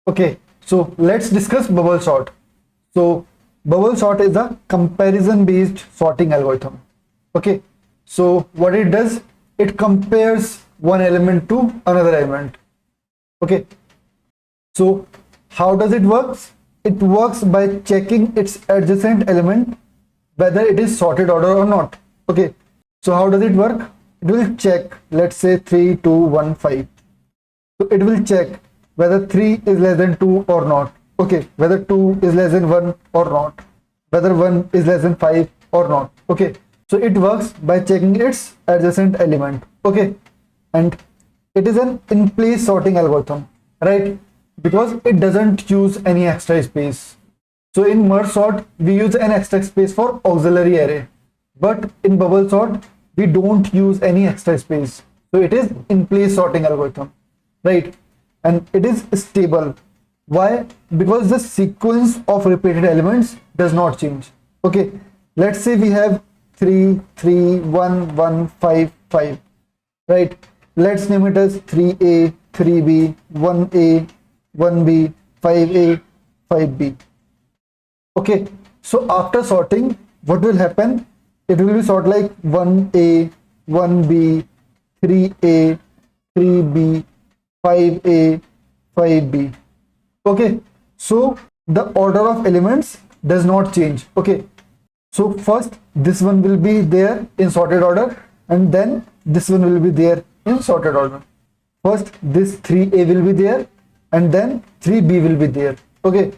Okay, so let's discuss bubble sort. So bubble sort is a comparison based sorting algorithm. Okay, so what it does, it compares one element to another element. Okay, so how does it works? It works by checking its adjacent element whether it is sorted order or not. Okay, so how does it work? It will check, let's say 3 2 1 5. So it will check whether 3 is less than 2 or not. Okay, whether 2 is less than 1 or not, whether 1 is less than 5 or not. Okay, so it works by checking its adjacent element. Okay, and it is an in place sorting algorithm, right? Because it doesn't use any extra space. So in merge sort, we use an extra space for auxiliary array, but in bubble sort, we don't use any extra space. So it is in place sorting algorithm, right? And it is stable. Why? Because the sequence of repeated elements does not change. Okay, let's say we have 3 3 1 1 5 5, right? Let's name it as 3a 3b 1a 1b 5a 5b. Okay, so after sorting, what will happen? It will be sort like 1a 1b 3a 3b 5a 5b. Okay, so the order of elements does not change. Okay, so first this one will be there in sorted order, and then this one will be there in sorted order. First this 3a will be there, and then 3b will be there. Okay,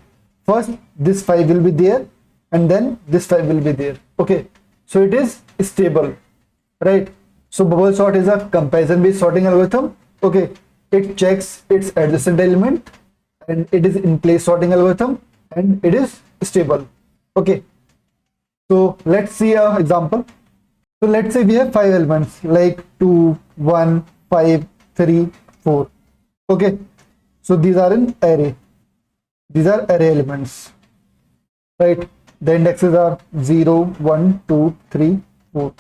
first this 5 will be there, and then this 5 will be there. Okay, so it is stable, right? So bubble sort is a comparison based sorting algorithm. Okay, it checks its adjacent element, and it is in place sorting algorithm, and it is stable. Okay, so let's see an example. So let's say we have 5 elements like 2 1 5 3 4. Okay, so these are in array. These are array elements, right? The indexes are 0 1 2 3 4.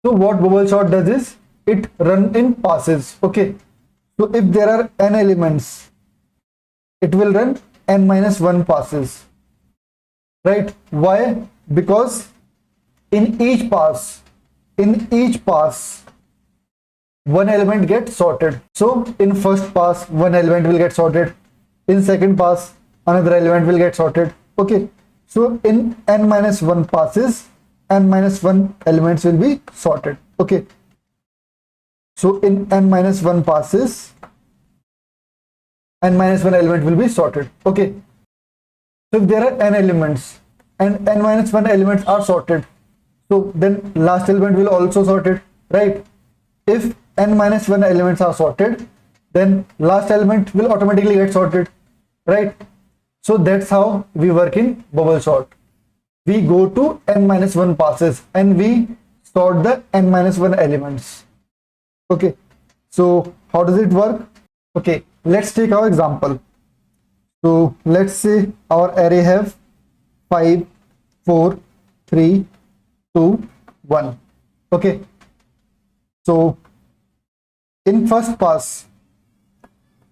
So what bubble sort does is it run in passes. Okay, so if there are n elements, it will run n minus 1 passes, right? Why? Because in each pass, one element gets sorted. So in first pass, one element will get sorted. In second pass, another element will get sorted. Okay, so in n minus 1 passes, n minus 1 elements will be sorted. Okay, so in n minus 1 passes, n minus 1 element will be sorted. Okay, so if there are n elements and n minus 1 elements are sorted, so then last element will also sorted, right? If n minus 1 elements are sorted, then last element will automatically get sorted, right? So that's how we work in bubble sort. We go to n minus 1 passes and we sort the n minus 1 elements. Okay, so how does it work? Okay, let's take our example. So let's say our array have 5 4 3 2 1. Okay, so in first pass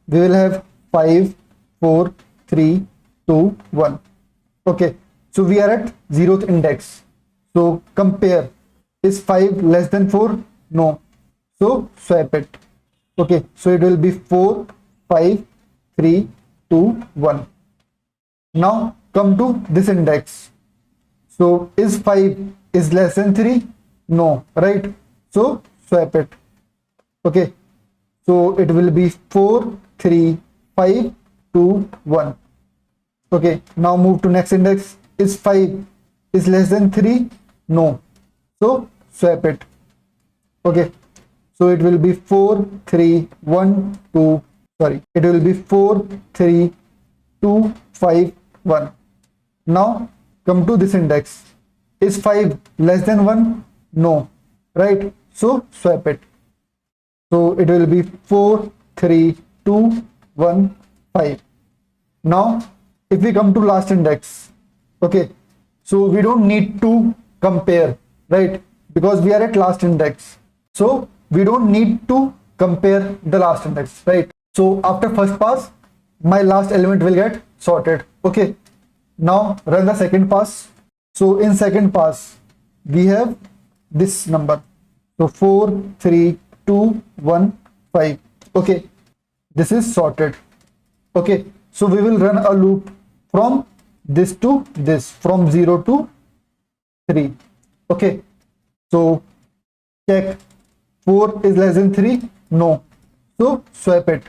we will have 5 4 3 2 1. Okay, so we are at 0th index. So compare, is 5 less than 4? No, so swap it. Okay, so it will be 4 5 3 2 1. Now come to this index. So is 5 is less than 3? No, right? So swap it. Okay, so it will be 4 3 5 2 1. Okay, now move to next index. Is 5 is less than 3? No, so swap it. Okay, so it will be 4 3 1 2, sorry, it will be 4 3 2 5 1. Now come to this index. Is 5 less than 1? No, right? So swap it. So it will be 4 3 2 1 5. Now if we come to last index, okay, so we don't need to compare, right? Because we are at last index, so we don't need to compare the last index, right? So after first pass my last element will get sorted. Okay, now run the second pass. So in second pass we have this number, so 4 3 2 1 5. Okay, this is sorted. Okay, so we will run a loop from this to this, from 0 to 3. Okay, so check 4 is less than 3, no, so swap it.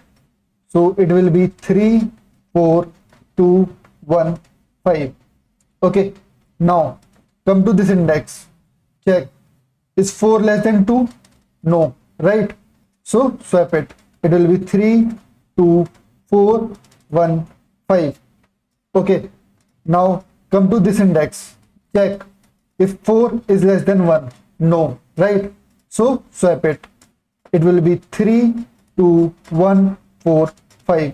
So it will be 3 4 2 1 5. Okay, now come to this index, check, is 4 less than 2, no, right? So swap it. It will be 3 2 4 1 5. Okay, now come to this index, check, if 4 is less than 1, no, right? So swap it. It will be 3 2 1 4 5.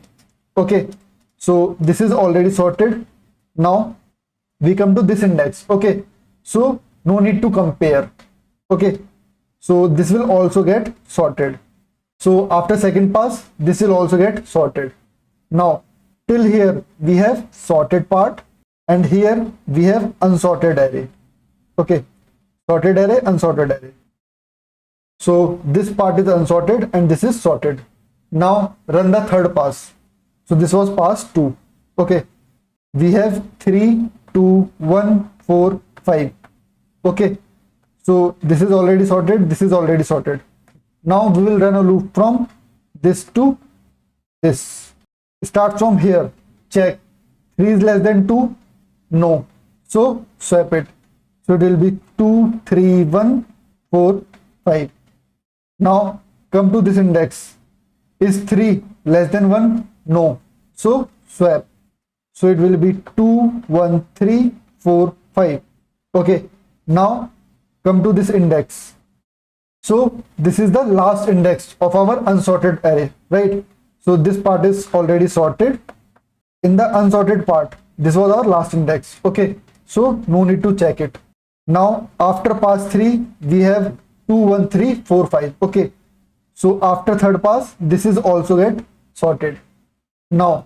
Okay, so this is already sorted. Now we come to this index. Okay, so no need to compare. Okay, so this will also get sorted. So after second pass, this will also get sorted. Now till here we have sorted part, and here we have unsorted array. Okay, sorted array, unsorted array. So this part is unsorted and this is sorted. Now run the third pass. So this was pass 2. Okay, we have 3 2 1 4 5. Okay, so this is already sorted, this is already sorted. Now we will run a loop from this to this. Start from here, check, 3 is less than 2, no, so swap it. So it will be 2 3 1 4 5. Now come to this index, is 3 less than 1, no, so swap. So it will be 2 1 3 4 5. Okay, now come to this index. So this is the last index of our unsorted array, right? So this part is already sorted. In the unsorted part, this was our last index. Okay, so no need to check it. Now after pass 3 we have 2 1 3 4 5. Okay, so after third pass this is also get sorted. Now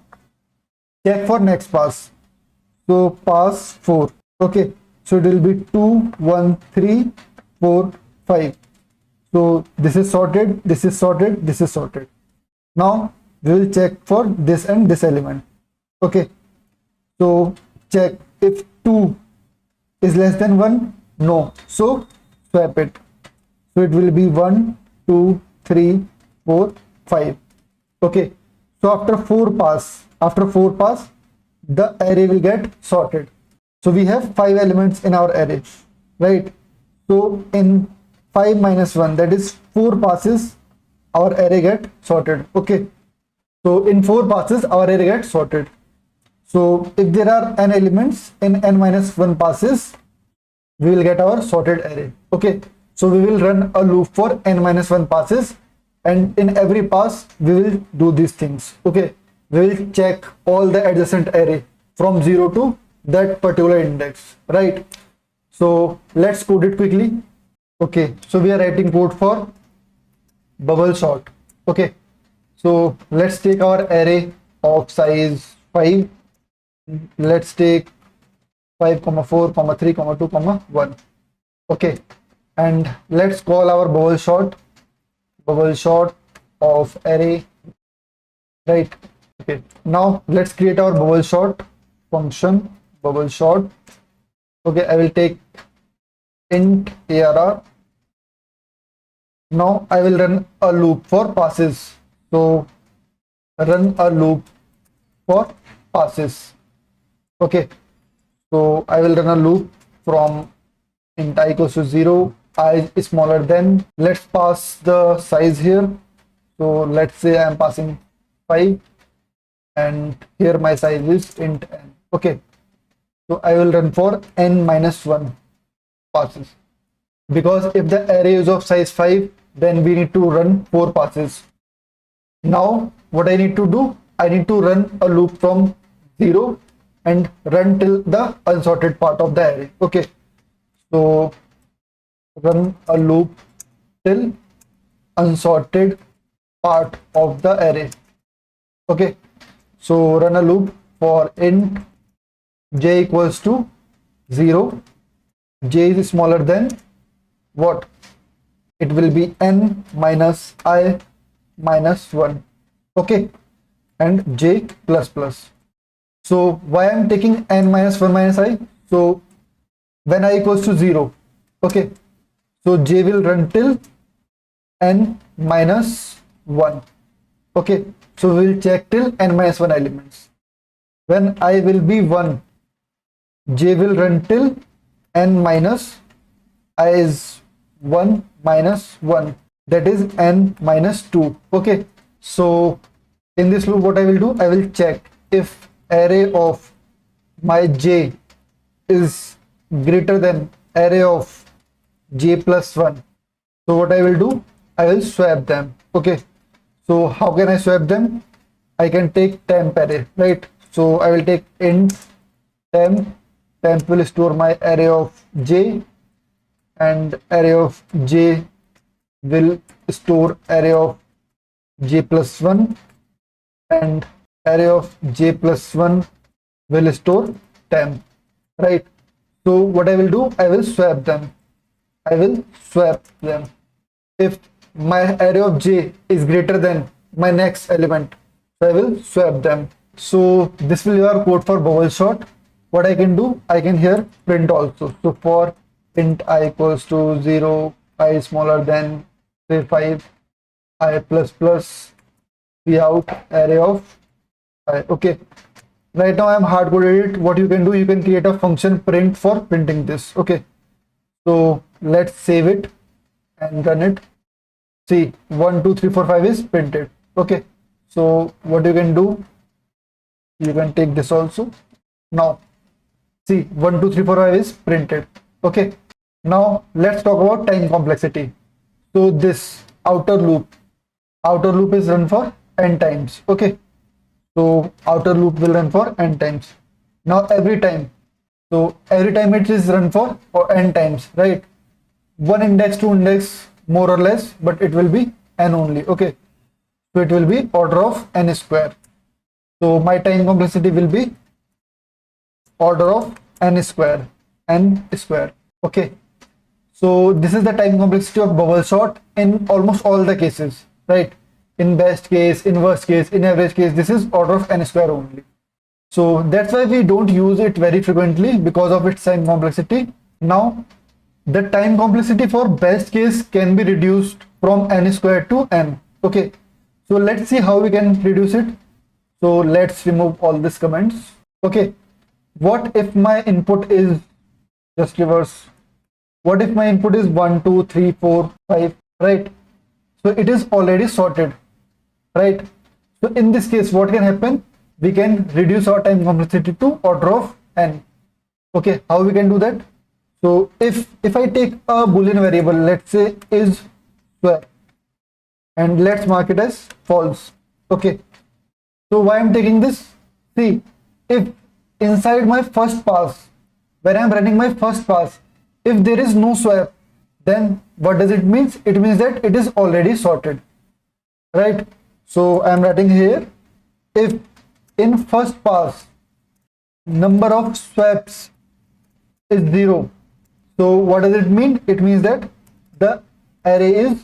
check for next pass. So pass 4. Okay, so it will be 2 1 3 4 5. So this is sorted, this is sorted, this is sorted. Now we will check for this and this element. Okay, so check, if 2 is less than 1, no, so swap it. So it will be 1 2 3 4 5. Okay, so after 4 pass, the array will get sorted. So we have 5 elements in our array, right? So in 5 minus 1, that is 4 passes, our array get sorted. Okay, so in 4 passes our array gets sorted. So if there are n elements in n minus 1 passes, we will get our sorted array. Okay, so we will run a loop for n minus 1 passes, and in every pass we will do these things. Okay, we will check all the adjacent array from 0 to that particular index, right? So let's code it quickly. Okay, so we are writing code for bubble sort. Okay, so let's take our array of size 5. Let's take 5 comma 4 comma 3 comma 2 comma 1. Okay, and let's call our bubble sort of array, right? Okay, now let's create our bubble sort function, bubble sort. Okay, I will take int arr. Now I will run a loop for passes. So run a loop for passes. Okay, so I will run a loop from int I equals to 0, I is smaller than, let's pass the size here. So let's say I am passing 5, and here my size is int n. Okay, so I will run for n minus 1 passes, because if the array is of size 5, then we need to run 4 passes. Now what I need to do, I need to run a loop from 0 and run till the unsorted part of the array. Okay, so run a loop till unsorted part of the array. Okay, So run a loop for int j equals to 0. J is smaller than what? It will be n minus I minus 1. Okay, and j plus plus. So why I'm taking n minus 1 minus I? So when I equals to 0, okay, so j will run till n minus 1. Okay, so we'll check till n minus 1 elements. When I will be 1, j will run till n minus I is 1 minus 1, that is n minus 2. Okay, so in this loop what I will do, I will check if array of my j is greater than array of j plus 1. So what I will do, I will swap them. Okay, so how can I swap them? I can take temp array, right? So I will take int temp will store my array of j, and array of j will store array of j plus 1, and array of j plus 1 will store temp, right? So what I will do, I will swap them. If my array of j is greater than my next element, so I will swap them. So this will be our code for bubble sort. What I can do, I can here print also. So for int I equals to 0, I smaller than say 5, I plus plus, out array of I. Okay, right now I'm hard coded it. What you can do, you can create a function print for printing this. Okay, so let's save it and run it. See, 1 2 3 4 5 is printed. Okay, so what you can do, you can take this also. Now see, 1 2 3 4 5 is printed. Okay, now let's talk about time complexity. So this outer loop is run for n times. Okay, so outer loop will run for n times. Now every time it is run for n times, right? One index, two index, more or less, but it will be n only. Okay, so it will be order of n square. So my time complexity will be order of n square. Okay, so this is the time complexity of bubble sort in almost all the cases, right? In best case, in worst case, in average case, this is order of n square only. So that's why we don't use it very frequently, because of its time complexity. Now the time complexity for best case can be reduced from n square to n. Okay, so let's see how we can reduce it. So let's remove all these comments. Okay, what if my input is just reverse? What if my input is 1 2 3 4 5, right? So it is already sorted, right? So in this case, what can happen? We can reduce our time complexity to order of n. Okay, how we can do that? So if I take a boolean variable, let's say is swap, and let's mark it as false. Okay, so why I'm taking this? See, if inside my first pass, when I'm running my first pass, if there is no swap, then what does it mean? It means that it is already sorted, right? So I'm writing here, if in first pass number of swaps is 0, so what does it mean? It means that the array is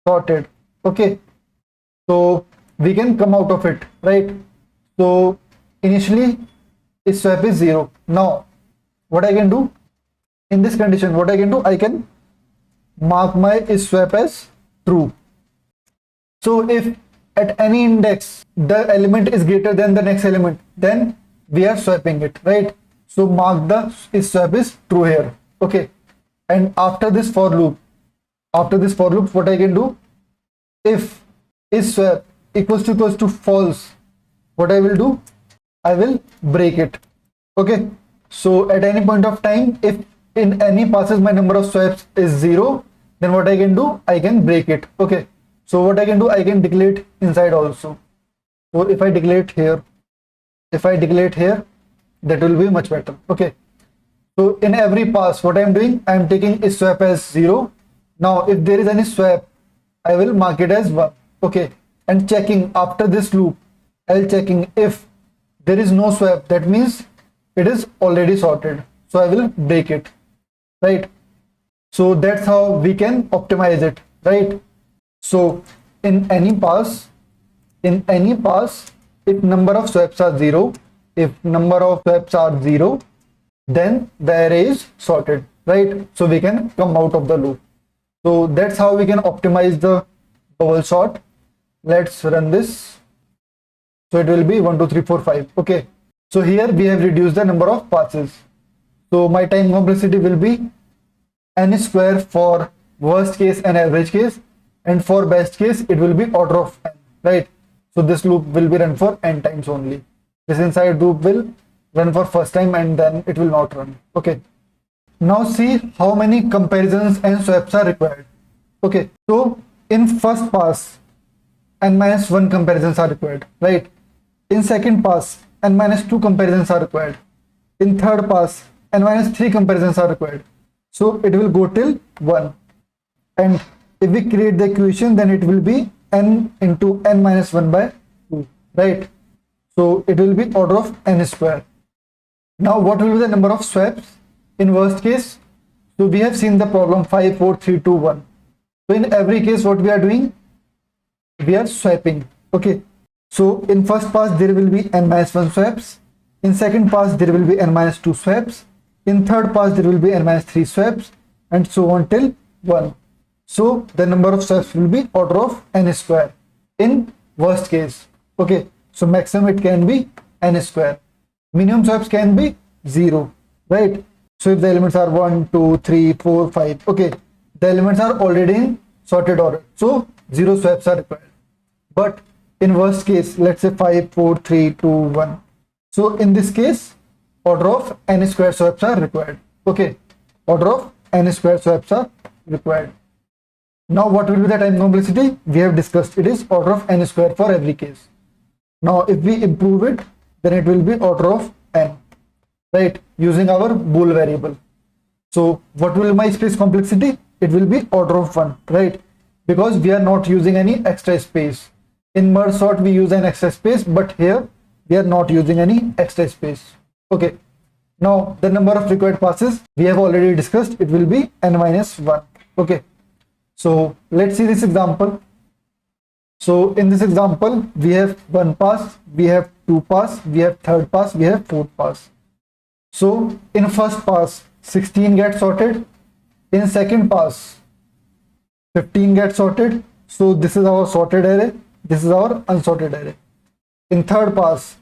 sorted. Okay, so we can come out of it, right? So initially its swap is 0. Now what I can do in this condition, I can mark my is swap as true. So if at any index the element is greater than the next element, then we are swapping it, right? So mark the is swap is true here. Okay, and after this for loop, what I can do, if is swap equals to false, what I will do, I will break it. Okay, so at any point of time, if in any passes my number of swaps is 0, then what I can do, I can break it. Okay, so what I can do, I can declare it inside also. So if I declare it here, that will be much better. Okay, so in every pass, what I am doing, I am taking is swap as 0. Now if there is any swap, I will mark it as 1. Okay, and checking after this loop, I'll checking if there is no swap, that means it is already sorted, so I will break it, right? So that's how we can optimize it, right? So in any pass, if number of swaps are 0, then the array is sorted, right? So we can come out of the loop. So that's how we can optimize the bubble sort. Let's run this. So it will be 1 2 3 4 5. Okay, so here we have reduced the number of passes. So my time complexity will be n square for worst case and average case, and for best case it will be order of n, right? So this loop will be run for n times only. This inside loop will run for first time and then it will not run. Okay, now see how many comparisons and swaps are required. Okay, so in first pass n-1 comparisons are required, right? In second pass n-2 comparisons are required. In third pass n-3 comparisons are required. So it will go till 1, and if we create the equation, then it will be n into n-1 by 2, right? So it will be order of n square. Now what will be the number of swaps in worst case? So we have seen the problem 5 4 3 2 1. So in every case what we are doing, we are swapping. Okay, so in first pass there will be n-1 swaps, in second pass there will be n-2 swaps, in third pass there will be n-3 swaps, and so on till 1. So the number of swaps will be order of n square in worst case. Okay, so maximum it can be n square, minimum swaps can be 0, right? So if the elements are 1 2 3 4 5, okay, the elements are already in sorted order, so 0 swaps are required. But in worst case, let's say 5 4 3 2 1, so in this case order of n square swaps are required. Okay, order of n square swaps are required. Now what will be the time complexity? We have discussed it is order of n square for every case. Now if we improve it, then it will be order of n, right, using our bool variable. So what will my space complexity? It will be order of 1, right, because we are not using any extra space. In merge sort we use an extra space, but here we are not using any extra space. Okay, now the number of required passes we have already discussed, it will be n-1. Okay, so let's see this example. So in this example we have 1 pass, we have 2 pass, we have third pass, we have fourth pass. So in first pass 16 get sorted, in second pass 15 get sorted, so this is our sorted array, this is our unsorted array. In third pass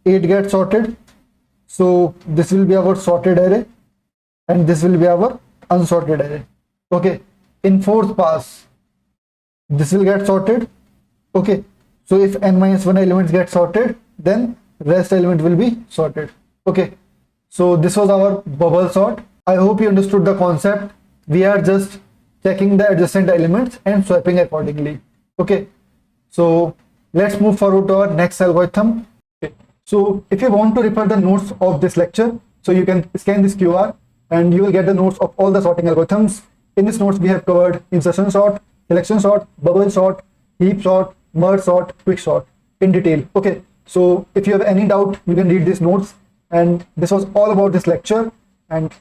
8 get sorted, so this will be our sorted array and this will be our unsorted array. Okay, in fourth pass this will get sorted. Okay, so if n-1 elements get sorted, then rest element will be sorted. Okay, so this was our bubble sort. I hope you understood the concept. We are just checking the adjacent elements and swapping accordingly. Okay, so let's move forward to our next algorithm. Okay. So if you want to refer the notes of this lecture, so you can scan this QR and you will get the notes of all the sorting algorithms. In this notes we have covered insertion sort, selection sort, bubble sort, heap sort, merge sort, quick sort in detail. Okay, so if you have any doubt, you can read these notes, and this was all about this lecture. And